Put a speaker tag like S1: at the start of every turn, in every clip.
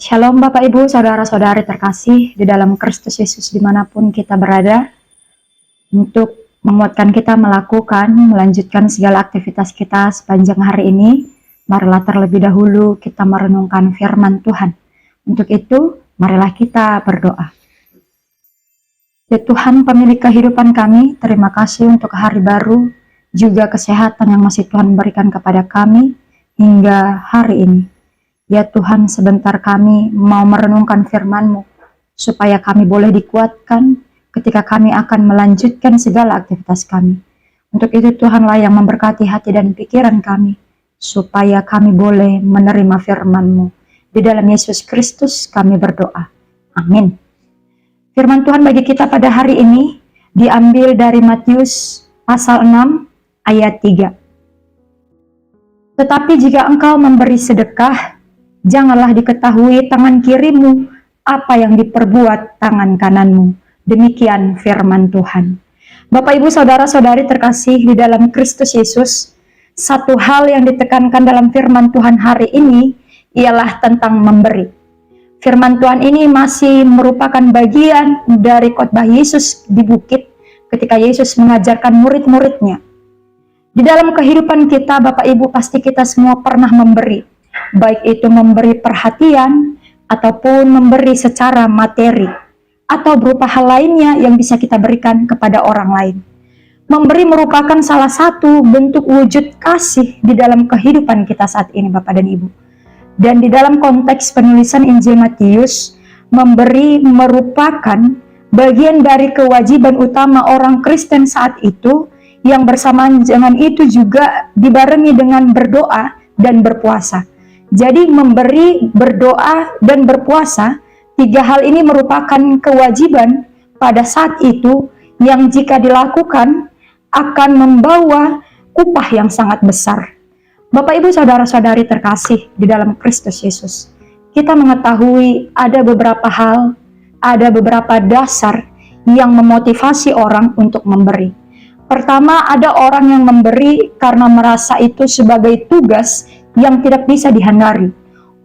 S1: Shalom Bapak Ibu, Saudara-saudari terkasih di dalam Kristus Yesus dimanapun kita berada. Untuk menguatkan kita melanjutkan segala aktivitas kita sepanjang hari ini, marilah terlebih dahulu kita merenungkan firman Tuhan. Untuk itu, marilah kita berdoa. Ya Tuhan, pemilik kehidupan kami, terima kasih untuk hari baru, juga kesehatan yang masih Tuhan berikan kepada kami hingga hari ini. Ya Tuhan, sebentar kami mau merenungkan firman-Mu, supaya kami boleh dikuatkan ketika kami akan melanjutkan segala aktivitas kami. Untuk itu Tuhanlah yang memberkati hati dan pikiran kami, supaya kami boleh menerima firman-Mu. Di dalam Yesus Kristus kami berdoa. Amin. Firman Tuhan bagi kita pada hari ini diambil dari Matius pasal 6 ayat 3. Tetapi jika engkau memberi sedekah, janganlah diketahui tangan kirimu apa yang diperbuat tangan kananmu. Demikian firman Tuhan. Bapak Ibu Saudara-saudari terkasih di dalam Kristus Yesus, satu hal yang ditekankan dalam firman Tuhan hari ini ialah tentang memberi. Firman Tuhan ini masih merupakan bagian dari khotbah Yesus di bukit ketika Yesus mengajarkan murid-muridnya. Di dalam kehidupan kita, Bapak Ibu, pasti kita semua pernah memberi. Baik itu memberi perhatian, ataupun memberi secara materi, atau berupa hal lainnya yang bisa kita berikan kepada orang lain. Memberi merupakan salah satu bentuk wujud kasih di dalam kehidupan kita saat ini, Bapak dan Ibu. Dan di dalam konteks penulisan Injil Matius, memberi merupakan bagian dari kewajiban utama orang Kristen saat itu, yang bersamaan dengan itu juga dibarengi dengan berdoa dan berpuasa. Jadi memberi, berdoa, dan berpuasa, tiga hal ini merupakan kewajiban pada saat itu yang jika dilakukan akan membawa upah yang sangat besar. Bapak Ibu Saudara-saudari terkasih di dalam Kristus Yesus, kita mengetahui ada beberapa hal, ada beberapa dasar yang memotivasi orang untuk memberi. Pertama, ada orang yang memberi karena merasa itu sebagai tugas yang tidak bisa dihindari.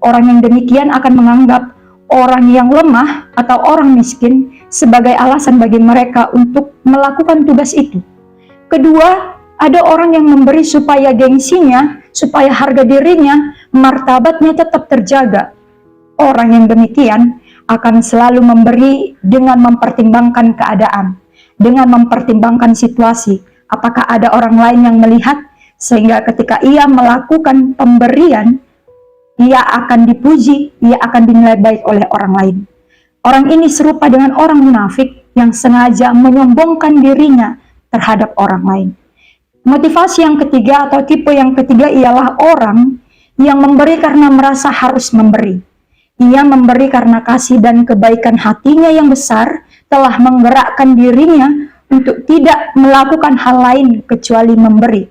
S1: Orang yang demikian akan menganggap orang yang lemah atau orang miskin sebagai alasan bagi mereka untuk melakukan tugas itu. Kedua, ada orang yang memberi supaya gengsinya, supaya harga dirinya, martabatnya tetap terjaga. Orang yang demikian akan selalu memberi dengan mempertimbangkan keadaan, dengan mempertimbangkan situasi, apakah ada orang lain yang melihat, sehingga ketika ia melakukan pemberian, ia akan dipuji, ia akan dinilai baik oleh orang lain. Orang ini serupa dengan orang munafik yang sengaja menyombongkan dirinya terhadap orang lain. Motivasi yang ketiga atau tipe yang ketiga ialah orang yang memberi karena merasa harus memberi. Ia memberi karena kasih dan kebaikan hatinya yang besar telah menggerakkan dirinya untuk tidak melakukan hal lain kecuali memberi.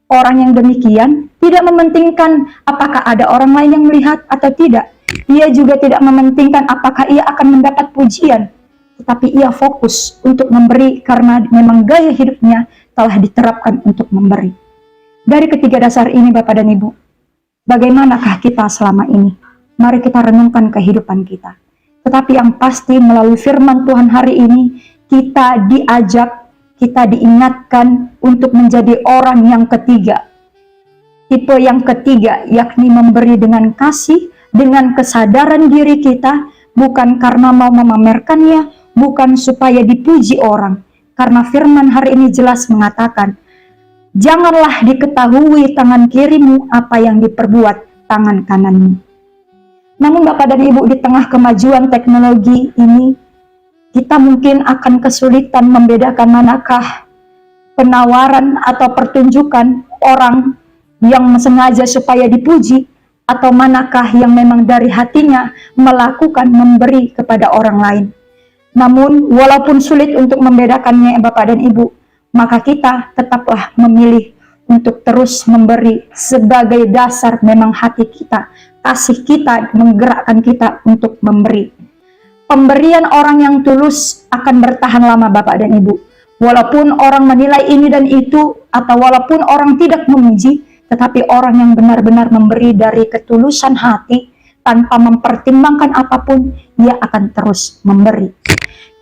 S1: Orang yang demikian tidak mementingkan apakah ada orang lain yang melihat atau tidak. Ia juga tidak mementingkan apakah ia akan mendapat pujian, tetapi ia fokus untuk memberi karena memang gaya hidupnya telah diterapkan untuk memberi. Dari ketiga dasar ini, Bapak dan Ibu, bagaimanakah kita selama ini? Mari kita renungkan kehidupan kita. Tetapi yang pasti melalui firman Tuhan hari ini, kita diajak, kita diingatkan untuk menjadi orang yang ketiga. Tipe yang ketiga, yakni memberi dengan kasih, dengan kesadaran diri kita, bukan karena mau memamerkannya, bukan supaya dipuji orang. Karena firman hari ini jelas mengatakan, janganlah diketahui tangan kirimu apa yang diperbuat tangan kananmu. Namun Bapak dan Ibu, di tengah kemajuan teknologi ini, kita mungkin akan kesulitan membedakan manakah penawaran atau pertunjukan orang yang sengaja supaya dipuji, atau manakah yang memang dari hatinya melakukan memberi kepada orang lain. Namun walaupun sulit untuk membedakannya Bapak dan Ibu, maka kita tetaplah memilih untuk terus memberi sebagai dasar memang hati kita, kasih kita menggerakkan kita untuk memberi. Pemberian orang yang tulus akan bertahan lama Bapak dan Ibu. Walaupun orang menilai ini dan itu, atau walaupun orang tidak memuji, tetapi orang yang benar-benar memberi dari ketulusan hati, tanpa mempertimbangkan apapun, Dia akan terus memberi.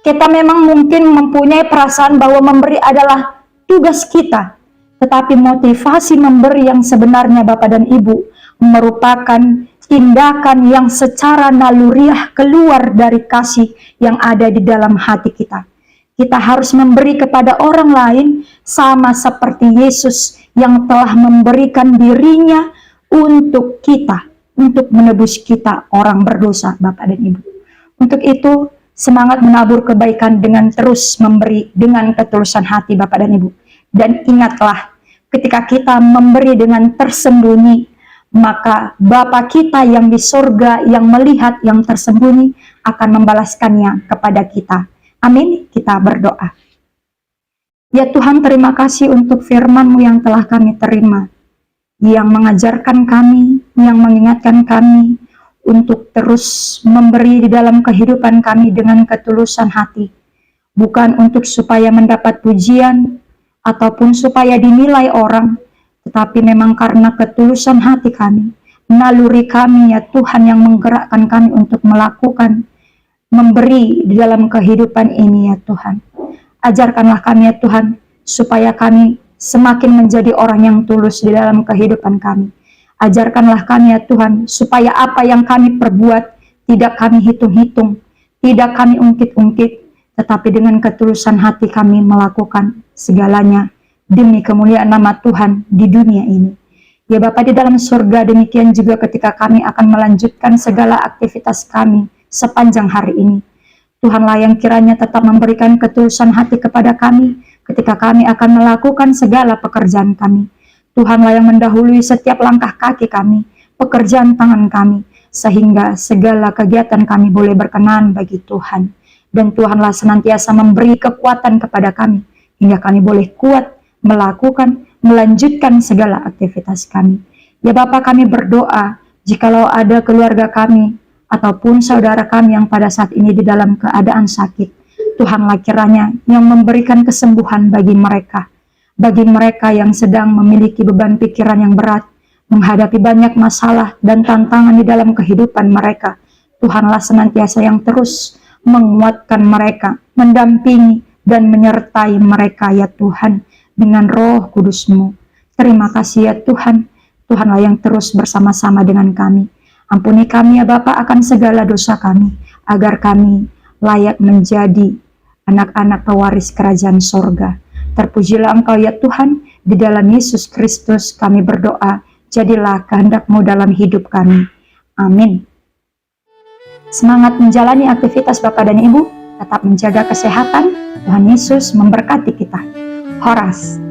S1: Kita memang mungkin mempunyai perasaan bahwa memberi adalah tugas kita, tetapi motivasi memberi yang sebenarnya Bapak dan Ibu merupakan tindakan yang secara naluriah keluar dari kasih yang ada di dalam hati kita. Kita harus memberi kepada orang lain sama seperti Yesus yang telah memberikan dirinya untuk kita, untuk menebus kita orang berdosa, Bapak dan Ibu. Untuk itu, semangat menabur kebaikan dengan terus memberi dengan ketulusan hati, Bapak dan Ibu. Dan ingatlah, ketika kita memberi dengan tersembunyi, maka Bapa kita yang di surga yang melihat yang tersembunyi akan membalaskannya kepada kita. Amin. Kita berdoa. Ya Tuhan, terima kasih untuk firman-Mu yang telah kami terima, yang mengajarkan kami, yang mengingatkan kami untuk terus memberi di dalam kehidupan kami dengan ketulusan hati, bukan untuk supaya mendapat pujian ataupun supaya dinilai orang, tetapi memang karena ketulusan hati kami, naluri kami ya Tuhan yang menggerakkan kami untuk melakukan, memberi di dalam kehidupan ini ya Tuhan. Ajarkanlah kami ya Tuhan, supaya kami semakin menjadi orang yang tulus di dalam kehidupan kami. Ajarkanlah kami ya Tuhan, supaya apa yang kami perbuat tidak kami hitung-hitung, tidak kami ungkit-ungkit, tetapi dengan ketulusan hati kami melakukan segalanya demi kemuliaan nama Tuhan di dunia ini. Ya Bapa di dalam surga, demikian juga ketika kami akan melanjutkan segala aktivitas kami sepanjang hari ini. Tuhanlah yang kiranya tetap memberikan ketulusan hati kepada kami ketika kami akan melakukan segala pekerjaan kami. Tuhanlah yang mendahului setiap langkah kaki kami, pekerjaan tangan kami, sehingga segala kegiatan kami boleh berkenan bagi Tuhan. Dan Tuhanlah senantiasa memberi kekuatan kepada kami, hingga kami boleh kuat melakukan, melanjutkan segala aktivitas kami. Ya Bapa, kami berdoa, jikalau ada keluarga kami, ataupun saudara kami yang pada saat ini di dalam keadaan sakit, Tuhanlah kiranya yang memberikan kesembuhan bagi mereka yang sedang memiliki beban pikiran yang berat, menghadapi banyak masalah dan tantangan di dalam kehidupan mereka. Tuhanlah senantiasa yang terus menguatkan mereka, mendampingi dan menyertai mereka ya Tuhan, dengan Roh Kudus-Mu. Terima kasih ya Tuhan, Tuhanlah yang terus bersama-sama dengan kami. Ampuni kami ya Bapa akan segala dosa kami, agar kami layak menjadi anak-anak pewaris kerajaan sorga. Terpujilah Engkau ya Tuhan, di dalam Yesus Kristus kami berdoa, jadilah kehendak-Mu dalam hidup kami. Amin. Semangat menjalani aktivitas Bapak dan Ibu, tetap menjaga kesehatan. Tuhan Yesus memberkati kita. Horas.